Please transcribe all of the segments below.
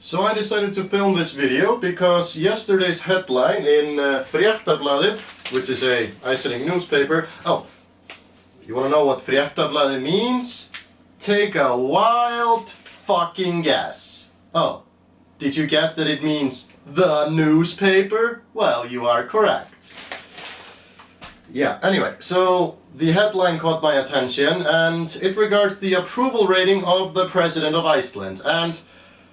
So I decided to film this video because yesterday's headline in Fréttablaðið, which is a Icelandic newspaper. Oh, you wanna know what Fréttablaðið means? Take a wild fucking guess. Oh, did you guess that it means the newspaper? Well, you are correct. Yeah, anyway, so the headline caught my attention and it regards the approval rating of the President of Iceland, and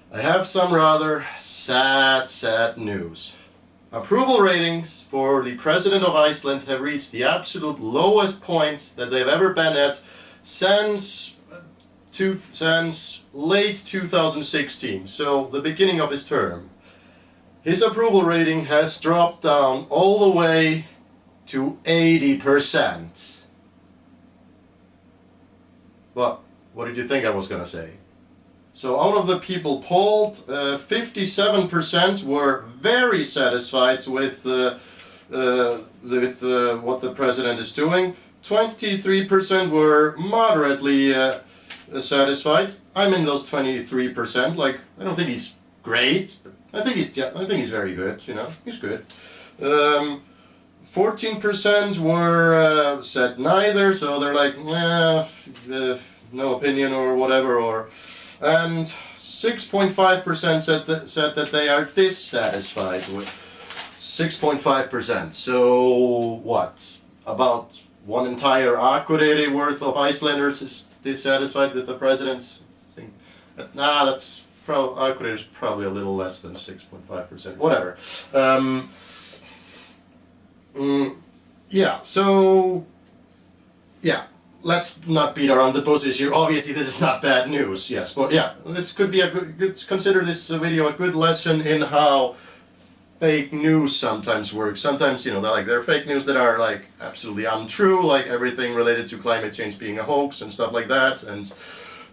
I have some rather sad news. Approval ratings for the President of Iceland have reached the absolute lowest point that they've ever been at since late 2016, so the beginning of his term. His approval rating has dropped down all the way to 80%. What did you think I was gonna say? So out of the people polled, 57% were very satisfied with what the president is doing. 23% were moderately satisfied. I'm in those 23%. Like, I don't think he's great, but I think he's very good. You know, he's good. 14% were said neither, so they're like, no opinion or whatever, and 6.5% said that they are dissatisfied with 6.5%. So what? About one entire Akureyri worth of Icelanders is dissatisfied with the president. That's Akureyri is probably a little less than 6.5%. Whatever. Yeah. So yeah. Let's not beat around the bushes here. Obviously, this is not bad news. Yes, but yeah, this could be a good. Consider this video a good lesson in how fake news sometimes works. Sometimes, you know, there are fake news that are like absolutely untrue, like everything related to climate change being a hoax and stuff like that.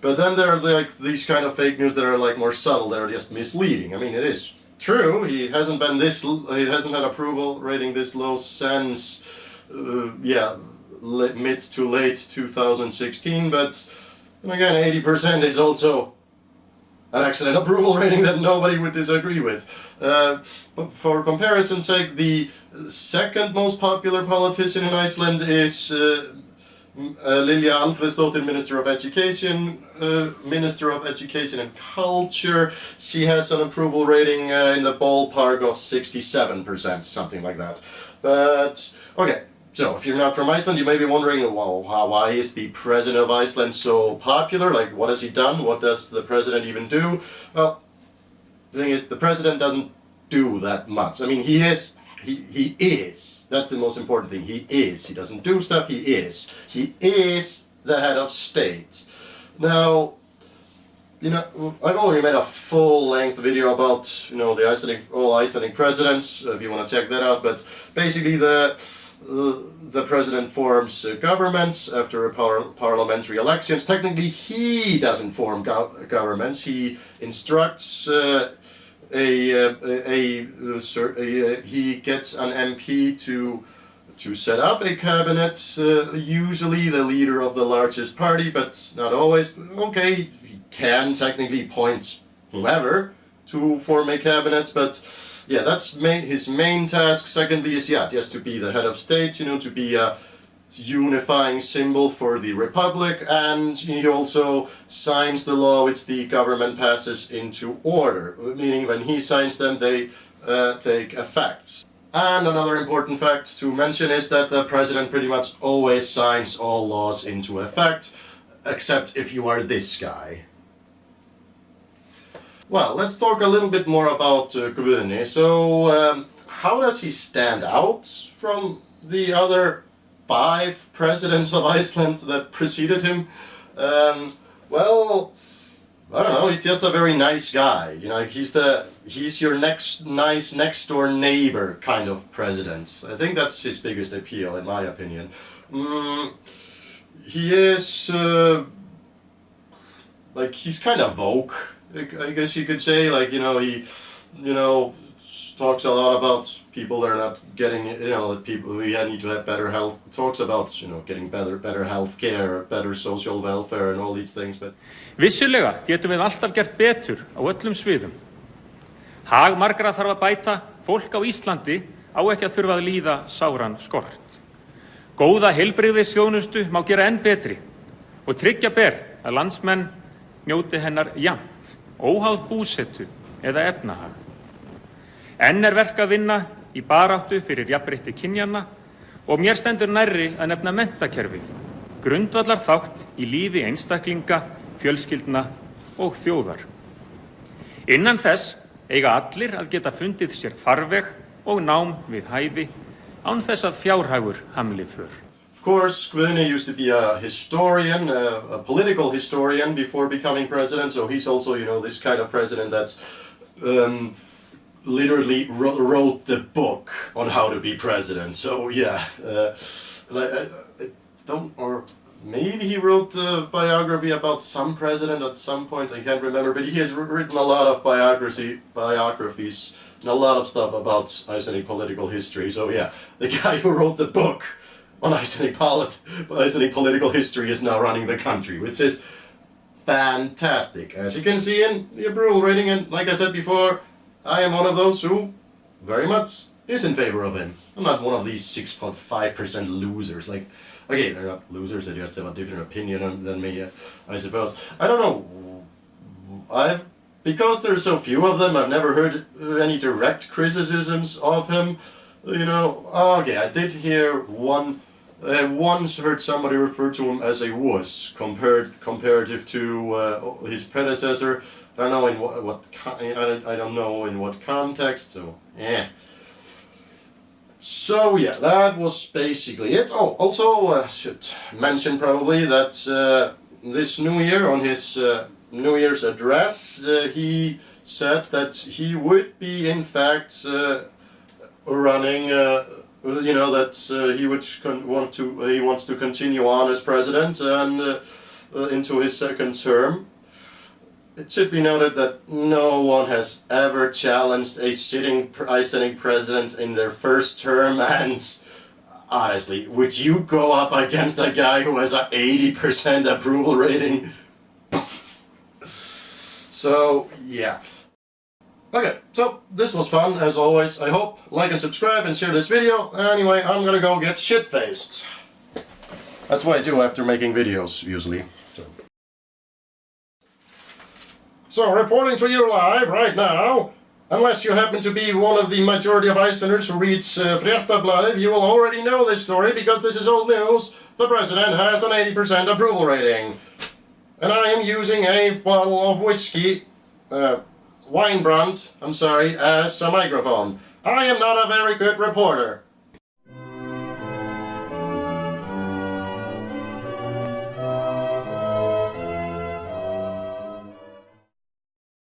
But then there are like these kind of fake news that are like more subtle, that are just misleading. I mean, it is true. He hasn't had approval rating this low since mid to late 2016, but again, 80% is also an excellent approval rating that nobody would disagree with. But for comparison's sake, the second most popular politician in Iceland is Lilja Alfreðsdóttir, Minister of Education and Culture. She has an approval rating in the ballpark of 67%, something like that. But okay. So, if you're not from Iceland, you may be wondering, well, why is the President of Iceland so popular? Like, what has he done? What does the President even do? Well, the thing is, the President doesn't do that much. I mean, he is. That's the most important thing. He is. He doesn't do stuff, he is. He is the head of state. Now, you know, I've already made a full-length video about, you know, all Icelandic presidents, if you want to check that out, but basically the president forms governments after parliamentary elections. Technically, he doesn't form governments. He instructs he gets an MP to set up a cabinet. Usually, the leader of the largest party, but not always. Okay, he can technically point whoever to form a cabinet, but yeah, that's his main task. Secondly is, yeah, just to be the head of state, you know, to be a unifying symbol for the republic, and he also signs the law which the government passes into order, meaning when he signs them, they take effect. And another important fact to mention is that the president pretty much always signs all laws into effect, except if you are this guy. Well, let's talk a little bit more about Guðni. So, how does he stand out from the other 5 presidents of Iceland that preceded him? Well, I don't know, he's just a very nice guy. You know, he's your nice next door neighbor kind of president. I think that's his biggest appeal, in my opinion. He is like, he's kind of woke, I guess you could say. Like, you know, he talks a lot about people that are not getting, you know, people who need to have better health. Talks about, you know, getting better health care, better social welfare and all these things. But Vissulega getum við alltaf gert betur á öllum sviðum. Hag margra þarf að bæta, fólk á Íslandi á ekki að þurfa að líða sáran skort. Góða heilbrigðisþjónustu má gera enn betri og tryggja ber að landsmenn njóti hennar jafnt, óháð búsetu eða efnahag. Enn verk að vinna í baráttu fyrir jafnrétti kynjanna og mér stendur nærri að nefna menntakerfið, grundvallar þátt í lífi einstaklinga, fjölskyldna og þjóðar. Innan þess eiga allir að geta fundið sér farveg og nám við hæfi án þess að fjárhagur hamli för. Of course, Guðni used to be a historian, a political historian before becoming president, so he's also, this kind of president that literally wrote the book on how to be president. So yeah, or maybe he wrote a biography about some president at some point, I can't remember, but he has written a lot of biographies and a lot of stuff about Icelandic political history. So yeah, the guy who wrote the book on Icelandic political history is now running the country, which is fantastic. As you can see in the approval rating, and like I said before, I am one of those who very much is in favor of him. I'm not one of these 6.5% losers. Like, okay, they're not losers, they just have a different opinion than me, I suppose. I don't know. Because there's so few of them, I've never heard any direct criticisms of him. Okay, I did hear one. I once heard somebody refer to him as a wuss comparative to his predecessor. I don't know in I don't know in what context. So yeah. So yeah, that was basically it. Oh, also I should mention probably that this New Year, on his New Year's address, he said that he would be in fact running. That he wants to continue on as president and into his second term. It should be noted that no one has ever challenged a sitting Icelandic president in their first term, and honestly, would you go up against a guy who has an 80% approval rating? So, yeah. Okay, so this was fun, as always. I hope, like and subscribe and share this video. Anyway, I'm gonna go get shit-faced. That's what I do after making videos, usually. So, reporting to you live right now. Unless you happen to be one of the majority of Icelanders who reads Fréttablaðið, you will already know this story because this is old news. The president has an 80% approval rating. And I am using a bottle of whiskey, wine brand, as a microphone. I am not a very good reporter.